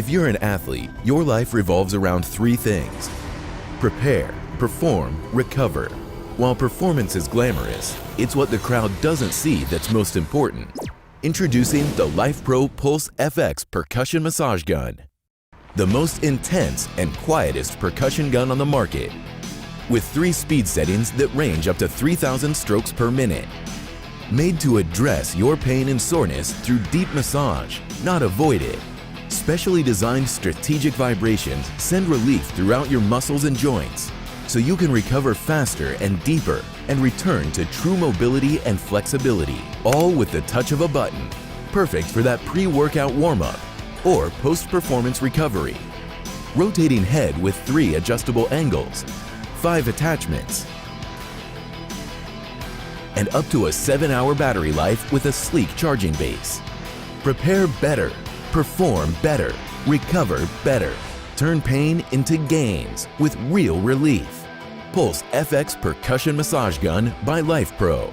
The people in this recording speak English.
If you're an athlete, your life revolves around three things: prepare, perform, recover. While performance is glamorous, it's what the crowd doesn't see that's most important. Introducing the LifePro Pulse FX percussion massage gun, the most intense and quietest percussion gun on the market, with 3 speed settings that range up to 3,000 strokes per minute. Made to address your pain and soreness through deep massage, not avoid it. Specially designed strategic vibrations send relief throughout your muscles and joints, so you can recover faster and deeper and return to true mobility and flexibility, all with the touch of a button. Perfect for that pre-workout warm-up or post-performance recovery. Rotating head with 3 adjustable angles, 5 attachments, and up to a 7-hour battery life with a sleek charging base. Prepare better, perform better, recover better. Turn pain into gains with real relief. Pulse FX Percussion Massage Gun by LifePro.